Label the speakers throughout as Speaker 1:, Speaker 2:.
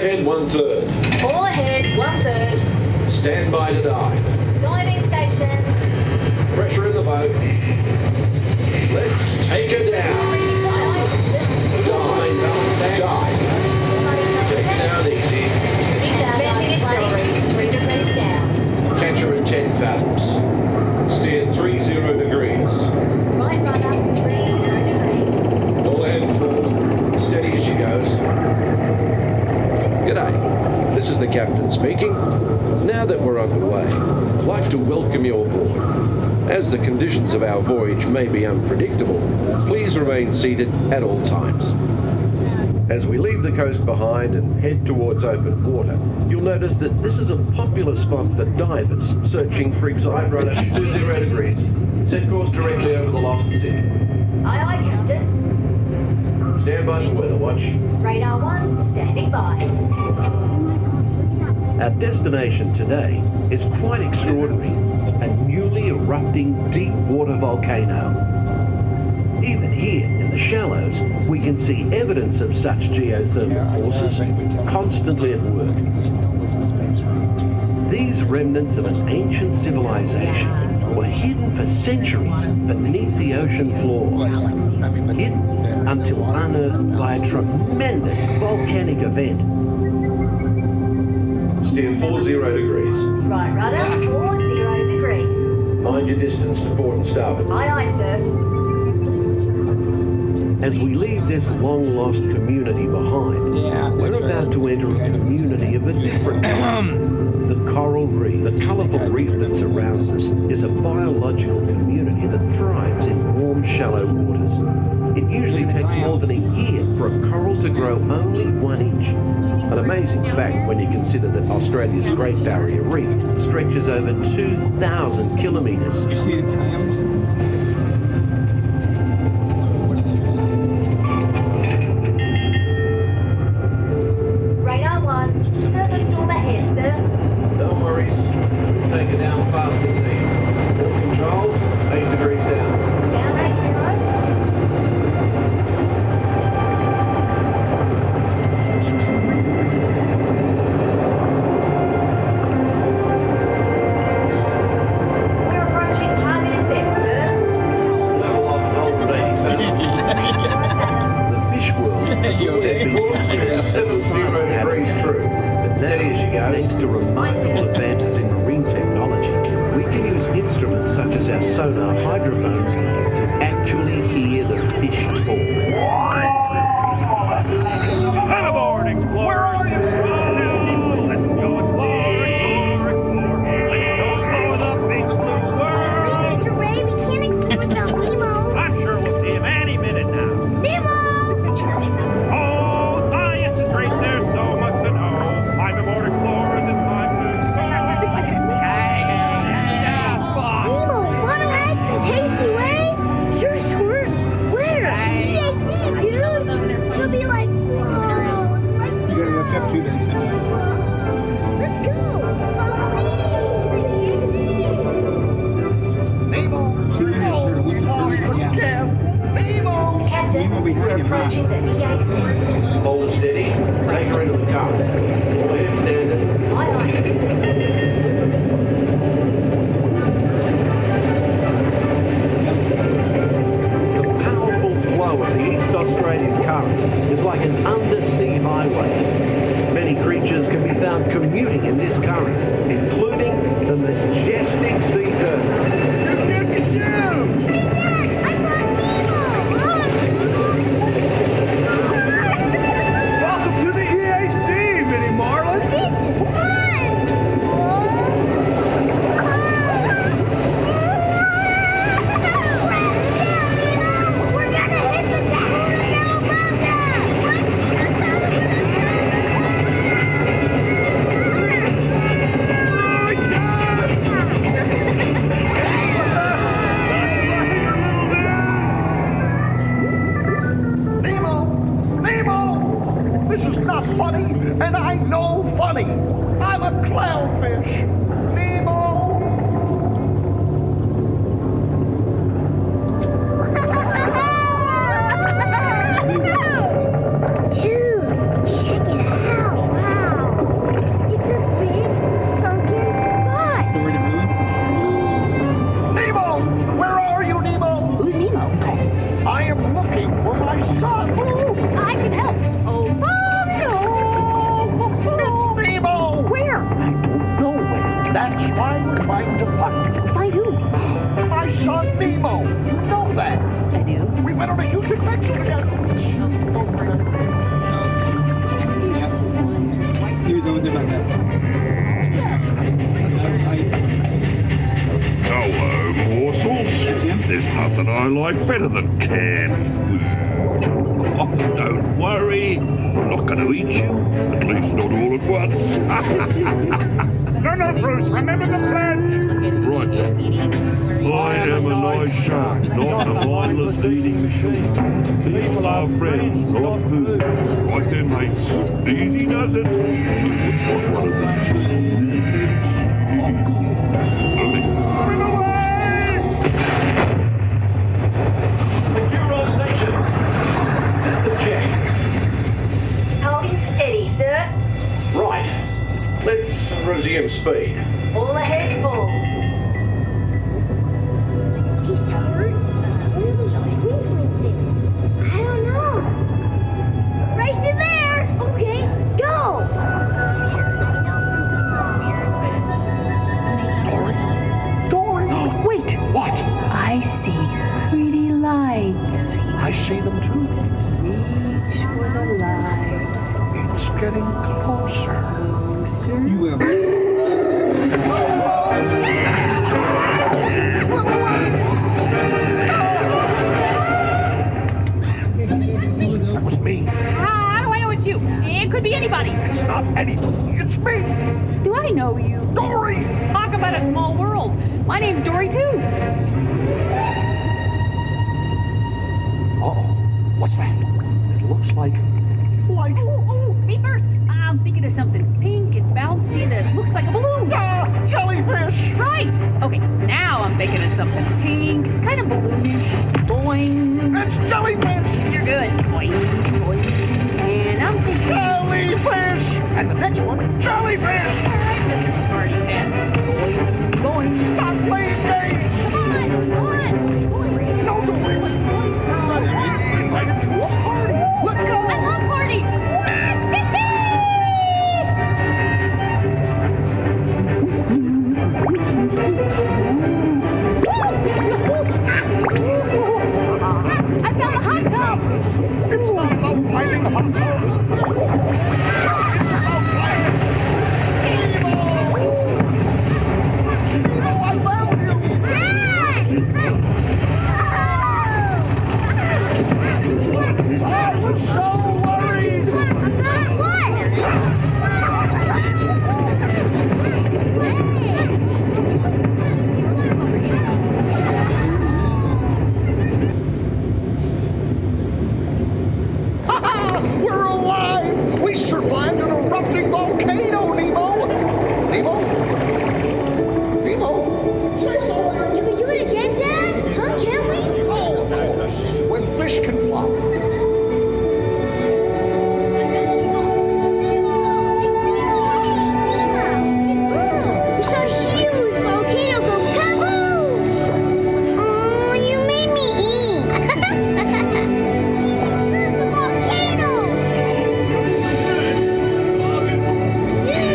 Speaker 1: ahead, 1/3.
Speaker 2: All ahead, 1/3.
Speaker 1: Stand by to dive.
Speaker 2: Diving stations.
Speaker 1: Pressure in the boat. Let's take her down. Dive. Take it out easy.
Speaker 2: Venting accelerators 3 degrees down.
Speaker 1: Catch her at 10 fathoms. Steer 30 degrees.
Speaker 2: Right rudder 30 degrees.
Speaker 1: All ahead 4. Steady as she goes. G'day. This is the captain speaking. Now that we're underway, I'd like to welcome you aboard. As the conditions of our voyage may be unpredictable, please remain seated at all times. As we leave the coast behind and head towards open water, you'll notice that this is a popular spot for divers searching for exotic fish. 20 degrees. Set course directly over the lost city.
Speaker 2: Aye, aye, Captain.
Speaker 1: Stand by for weather watch.
Speaker 2: Radar 1, standing by.
Speaker 3: Our destination today is quite extraordinary, a newly erupting deep water volcano. Even here in the shallows, we can see evidence of such geothermal forces constantly at work. These remnants of an ancient civilization were hidden for centuries beneath the ocean floor, hidden until unearthed by a tremendous volcanic event.
Speaker 1: Steer 40 degrees.
Speaker 2: Right rudder 40 degrees.
Speaker 1: Mind your distance to port and starboard.
Speaker 2: Aye, aye, sir.
Speaker 3: As we leave this long-lost community behind, we're about to enter a community of a different kind. The coral reef. The colourful reef that surrounds us is a biological community that thrives in warm, shallow waters. It usually takes more than a year for a coral to grow only 1 inch. An amazing fact when you consider that Australia's Great Barrier Reef stretches over 2,000 kilometres.
Speaker 2: Radar 1, surface storm ahead, sir.
Speaker 1: No worries. We'll take it down fast indeed. All controls, 8 degrees down.
Speaker 2: Down 80. We're approaching targeted depth, sir.
Speaker 1: Level off at 180 fathoms.
Speaker 3: The fish world has always
Speaker 1: Set
Speaker 3: been
Speaker 1: course to 70 degrees true.
Speaker 3: But now,
Speaker 1: Steady as she goes.
Speaker 3: thanks to remarkable advances in marine technology, we can use instruments such as our sonar hydrophones to actually hear the fish talk.
Speaker 4: Come aboard, explorers! Where are you? Let's go explore, explore, explore. Let's go explore the big blue world.
Speaker 5: Mr. Ray, we can't explore without Nemo.
Speaker 4: I'm sure we'll see him any minute now.
Speaker 5: Nemo!
Speaker 4: Oh, science is great. There's so much to know. Climb aboard, explorers. It's time to
Speaker 5: Nemo, wanna ride some tasty waves? Sure, Squirt. Where? EAC, dude. It'll be like,
Speaker 6: You gotta look up 2 days.
Speaker 5: let's go. Follow me to the EAC.
Speaker 6: Nemo! See, then it's sort of what's the first one? Yeah.
Speaker 2: Captain,
Speaker 6: Nemo behind
Speaker 2: we're
Speaker 6: you, huh?
Speaker 2: approaching the EAC.
Speaker 1: Hold her steady. Take her into the current. All ahead standard.
Speaker 2: Aye, aye.
Speaker 3: The powerful flow of the East Australian current is like an undersea highway. Many creatures can be found commuting in this current, including the majestic sea turtle.
Speaker 5: Hey, Dad, I got Nemo. Look.
Speaker 7: they were trying to find me.
Speaker 5: By who?
Speaker 7: My son Nemo. You know that.
Speaker 5: I do.
Speaker 7: We went on a huge adventure together.
Speaker 6: He was over there like that.
Speaker 7: Yes, I can see it.
Speaker 8: Hello, morsels. There's nothing I like better than canned food. Oh, don't worry. I'm not going to eat you. At least not all at once.
Speaker 4: No, Bruce, remember the pledge.
Speaker 8: Right then. I am a nice shark, not a mindless eating machine. People are friends, not food. Right then, mates. Easy does it. What's one of these?
Speaker 4: Swim away!
Speaker 3: Euro station. System check.
Speaker 2: Holding steady, sir.
Speaker 1: Right. Let's resume speed.
Speaker 2: All ahead full.
Speaker 5: Hey, Squirt, what are those twinkling things? I don't know. Race in there. Okay, go.
Speaker 7: Dory?
Speaker 9: Wait!
Speaker 7: What?
Speaker 9: I see pretty lights.
Speaker 7: I see them too.
Speaker 9: Reach for the light.
Speaker 7: It's getting closer.
Speaker 6: You will.
Speaker 7: That was me.
Speaker 9: How do I know it's you? It could be anybody.
Speaker 7: It's not anybody. It's me.
Speaker 9: Do I know you?
Speaker 7: Dory!
Speaker 9: Talk about a small world. My name's Dory too.
Speaker 7: Uh-oh. What's that? It looks like...
Speaker 9: Ooh, me first. I'm thinking of something pink and bouncy that looks like a balloon.
Speaker 7: Ah, jellyfish!
Speaker 9: Right. Okay, now I'm thinking of something pink, kind of balloonish. Boing.
Speaker 7: It's jellyfish!
Speaker 9: You're good. Boing, boing. And I'm thinking...
Speaker 7: Jellyfish! And the next one, jellyfish!
Speaker 9: All right, Mr. Smarty Pants. Boing, boing.
Speaker 7: Stop playing games!
Speaker 9: Come on.
Speaker 7: No, Dory! We're invited to a party! Let's go!
Speaker 9: I love parties. I found a hot tub.
Speaker 7: It's not about finding the hot tubs. It's about finding... Nemo, I found you! I was so worried!
Speaker 5: About what?
Speaker 7: Ha-ha! We're alive! We survived an erupting volcano, Nemo! Nemo? Nemo? Say something!
Speaker 5: Can we do it again, Dad? Huh? Can we?
Speaker 7: Oh, of course. When fish can fly.
Speaker 5: We saw a huge volcano go kaboom! Oh, you made me eat. Surf the volcano! Dude!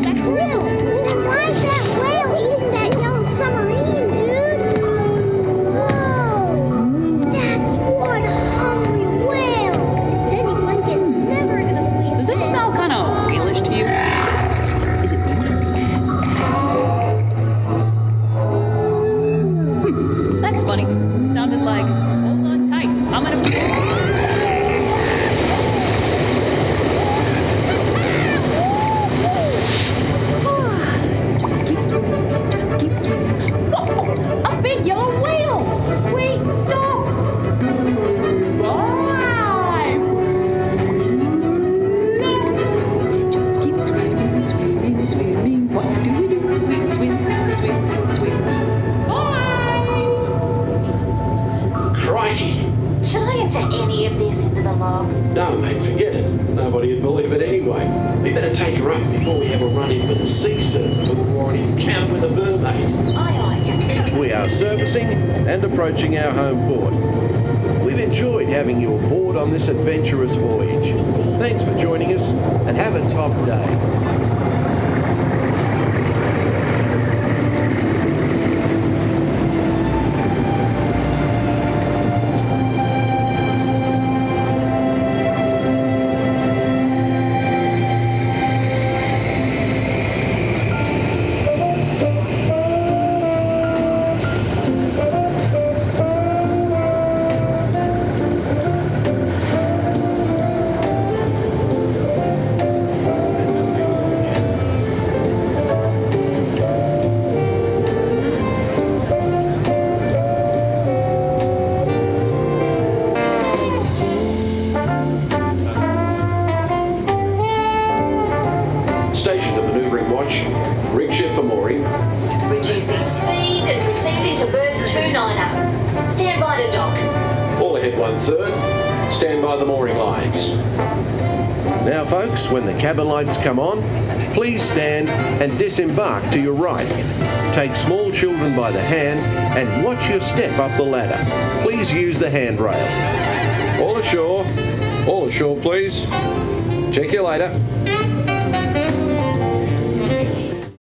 Speaker 5: That's real! Then why is that whale eating that yellow submarine, dude? Whoa! That's one hungry whale! Sandy Blinken's never gonna believe
Speaker 9: Does it
Speaker 5: this.
Speaker 9: smell kind of realish to you? Is it me? That's funny. Sounded like, hold on tight. I'm gonna... Just keep swimming. Just keep swimming. Whoa! A big yellow whale! Wait, stop! Goodbye! Just keep swimming, swimming, swimming. What do we do? We swim, swim, swim. Bye!
Speaker 1: Crikey!
Speaker 2: Should I enter any of this into the log?
Speaker 1: No, mate, forget it. Nobody'd believe it anyway. We better take her up before we have a run-in with a sea serpent or an encounter with a mermaid.
Speaker 2: Aye, Captain.
Speaker 1: We are servicing and approaching our home port. We've enjoyed having you aboard on this adventurous voyage. Thanks for joining us and have a top day. Station to manoeuvring watch. Rig ship for mooring.
Speaker 2: Reducing speed and proceeding to berth 29er. Stand by to dock.
Speaker 1: All ahead 1/3. Stand by the mooring lines. Now folks, when the cabin lights come on, please stand and disembark to your right. Take small children by the hand and watch your step up the ladder. Please use the handrail. All ashore. All ashore, please. Check you later.